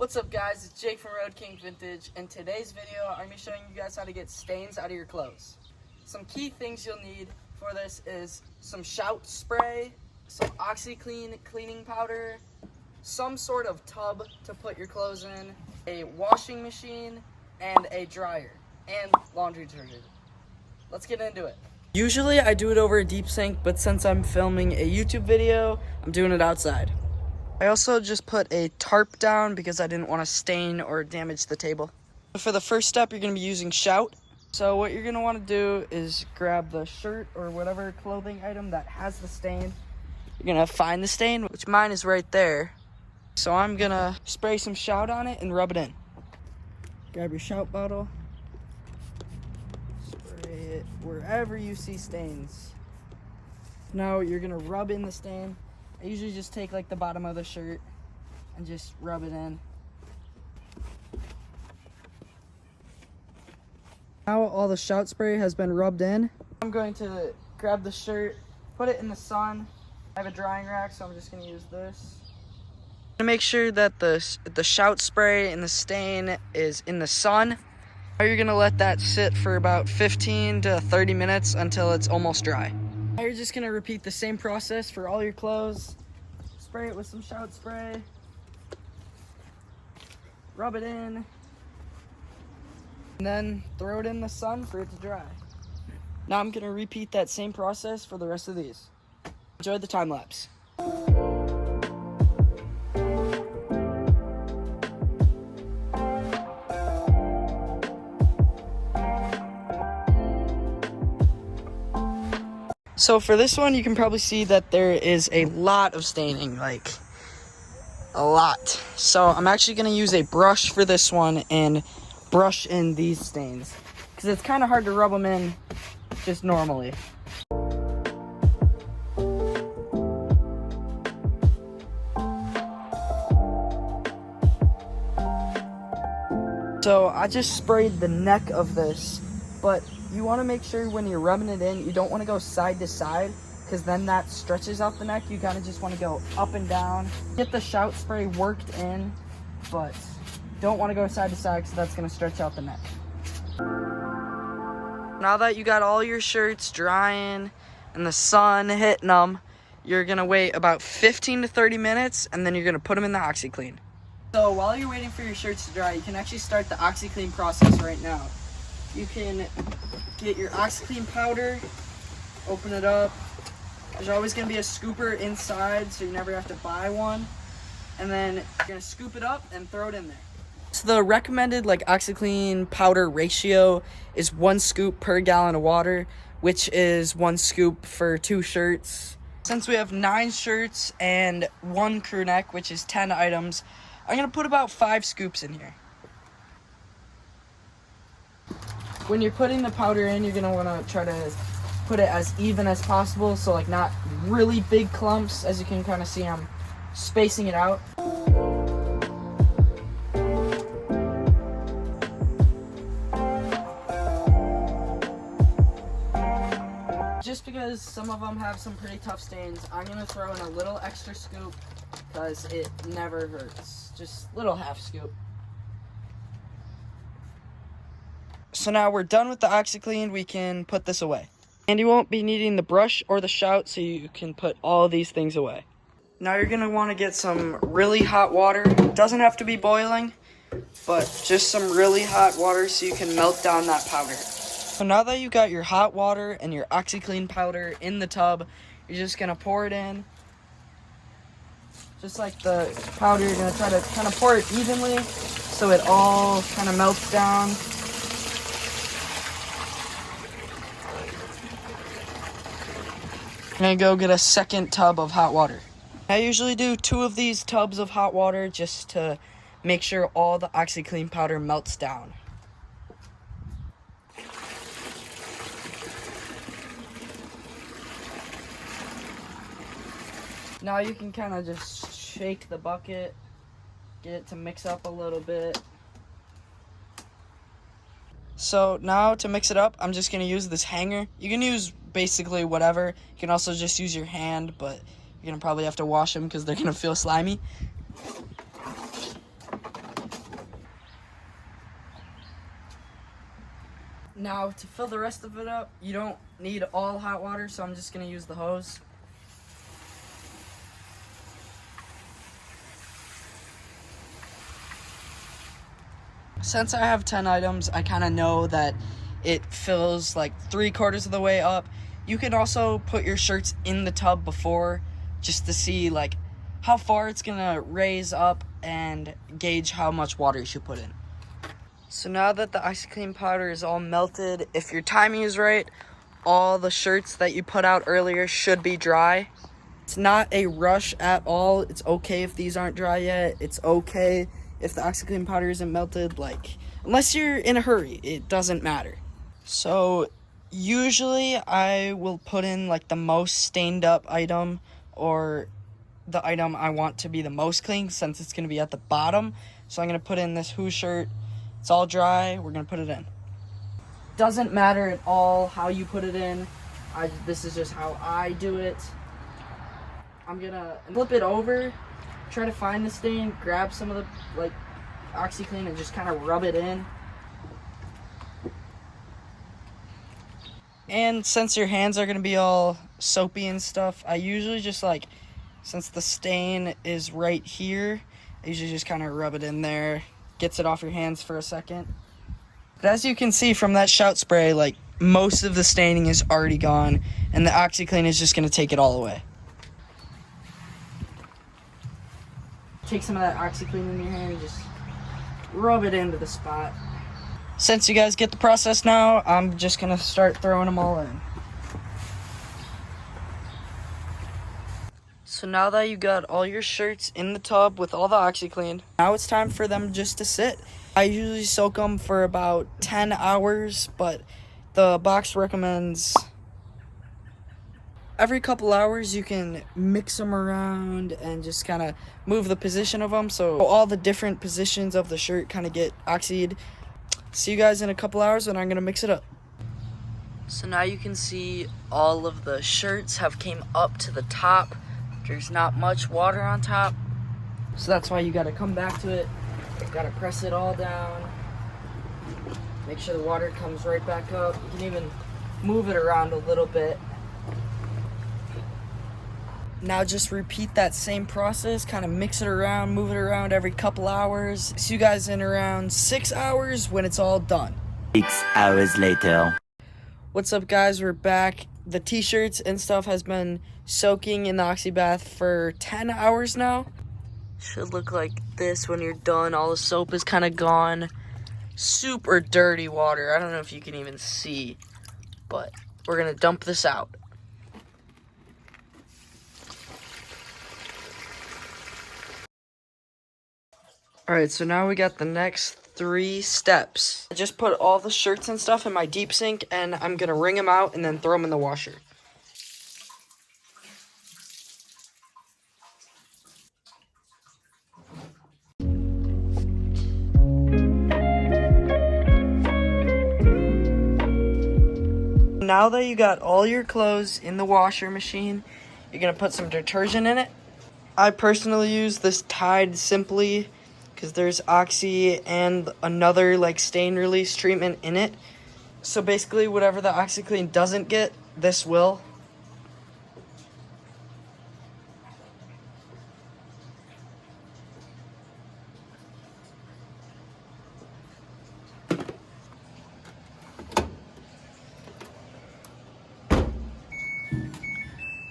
What's up guys, it's Jake from Road King Vintage. In today's video, I'm going to be showing you guys how to get stains out of your clothes. Some key things you'll need for this is some shout spray, some OxiClean cleaning powder, some sort of tub to put your clothes in, a washing machine, and a dryer, and laundry detergent. Let's get into it. Usually I do it over a deep sink, but since I'm filming a YouTube video, I'm doing it outside. I also just put a tarp down because I didn't want to stain or damage the table. For the first step, you're going to be using shout. So what you're going to want to do is grab the shirt or whatever clothing item that has the stain. You're going to find the stain, which mine is right there. So I'm going to spray some shout on it and rub it in. Grab your shout bottle. Spray it wherever you see stains. Now you're going to rub in the stain. I usually just take like the bottom of the shirt and just rub it in. Now all the shout spray has been rubbed in. I'm going to grab the shirt, put it in the sun. I have a drying rack, so I'm just going to use this. To make sure that the shout spray and the stain is in the sun, now you're going to let that sit for about 15 to 30 minutes until it's almost dry. Now you're just going to repeat the same process for all your clothes. Spray it with some shout spray. Rub it in. And then throw it in the sun for it to dry. Now I'm going to repeat that same process for the rest of these. Enjoy the time lapse. So for this one, you can probably see that there is a lot of staining, like a lot. So I'm actually going to use a brush for this one and brush in these stains because it's kind of hard to rub them in just normally. So I just sprayed the neck of this, but you want to make sure when you're rubbing it in, you don't want to go side to side because then that stretches out the neck. You kind of just want to go up and down. Get the shout spray worked in, but don't want to go side to side because that's going to stretch out the neck. Now that you got all your shirts drying and the sun hitting them, you're going to wait about 15 to 30 minutes and then you're going to put them in the OxiClean. So while you're waiting for your shirts to dry, you can actually start the OxiClean process right now. You can get your OxiClean powder, open it up. There's always going to be a scooper inside, so you never have to buy one. And then you're going to scoop it up and throw it in there. So the recommended OxiClean powder ratio is 1 scoop per gallon of water, which is 1 scoop for 2 shirts. Since we have 9 shirts and 1 crew neck, which is 10 items, I'm going to put about 5 scoops in here. When you're putting the powder in, you're going to want to try to put it as even as possible, so not really big clumps. As you can kind of see, I'm spacing it out. Just because some of them have some pretty tough stains, I'm going to throw in a little extra scoop because it never hurts. Just little half scoop. So now we're done with the OxiClean, we can put this away. And you won't be needing the brush or the shout, so you can put all these things away. Now you're going to want to get some really hot water. It doesn't have to be boiling, but just some really hot water so you can melt down that powder. So now that you got your hot water and your OxiClean powder in the tub, you're just going to pour it in. Just like the powder, you're going to try to kind of pour it evenly so it all kind of melts down. I'm gonna go get a second tub of hot water. I usually do 2 of these tubs of hot water just to make sure all the OxiClean powder melts down. Now you can kind of just shake the bucket, get it to mix up a little bit. So now to mix it up, I'm just going to use this hanger. You can use basically whatever. You can also just use your hand, but you're going to probably have to wash them because they're going to feel slimy. Now to fill the rest of it up, you don't need all hot water, so I'm just gonna use the hose. Since I have 10 items, I kind of know that it fills like 3/4 of the way up. You can also put your shirts in the tub before, just to see like how far it's gonna raise up and gauge how much water you should put in. So now that the OxiClean powder is all melted, if your timing is right, all the shirts that you put out earlier should be dry. It's not a rush at all. It's okay if these aren't dry yet. It's okay if the OxiClean powder isn't melted, like, unless you're in a hurry, it doesn't matter. So usually I will put in like the most stained up item, or the item I want to be the most clean, since it's going to be at the bottom. So I'm going to put in this Who shirt. It's all dry. We're going to put it in. Doesn't matter at all how you put it in. This is just how I do it. I'm going to flip it over, try to find the stain, grab some of the like OxiClean and just kind of rub it in. And since your hands are going to be all soapy and stuff, I usually just like, since the stain is right here, I usually just kind of rub it in there, gets it off your hands for a second. But as you can see from that shout spray, like most of the staining is already gone, and the OxiClean is just going to take it all away. Take some of that OxiClean in your hand and just rub it into the spot. Since you guys get the process now, I'm just going to start throwing them all in. So now that you got all your shirts in the tub with all the OxiClean, now it's time for them just to sit. I usually soak them for about 10 hours, but the box recommends every couple hours you can mix them around and just kind of move the position of them, so all the different positions of the shirt kind of get oxied. See you guys in a couple hours when I'm going to mix it up. So now you can see all of the shirts have came up to the top. There's not much water on top, so that's why you got to come back to it. You got to press it all down. Make sure the water comes right back up. You can even move it around a little bit. Now just repeat that same process, kind of mix it around, move it around every couple hours. See you guys in around 6 hours when it's all done. 6 hours later. What's up, guys? We're back. The t-shirts and stuff has been soaking in the oxy bath for 10 hours now. Should look like this when you're done. All the soap is kind of gone. Super dirty water. I don't know if you can even see, but we're gonna dump this out. Alright, so now we got the next 3 steps. I just put all the shirts and stuff in my deep sink, and I'm gonna wring them out and then throw them in the washer. Now that you got all your clothes in the washer machine, you're gonna put some detergent in it. I personally use this Tide Simply because there's oxy and another like stain release treatment in it. So basically whatever the OxiClean doesn't get, this will.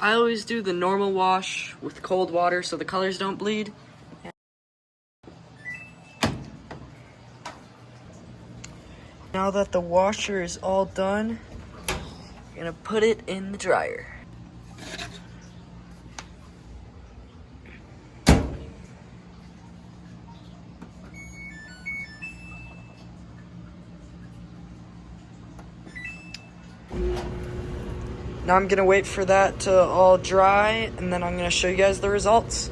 I always do the normal wash with cold water so the colors don't bleed. Now that the washer is all done, you're gonna put it in the dryer. Now I'm gonna wait for that to all dry, and then I'm gonna show you guys the results.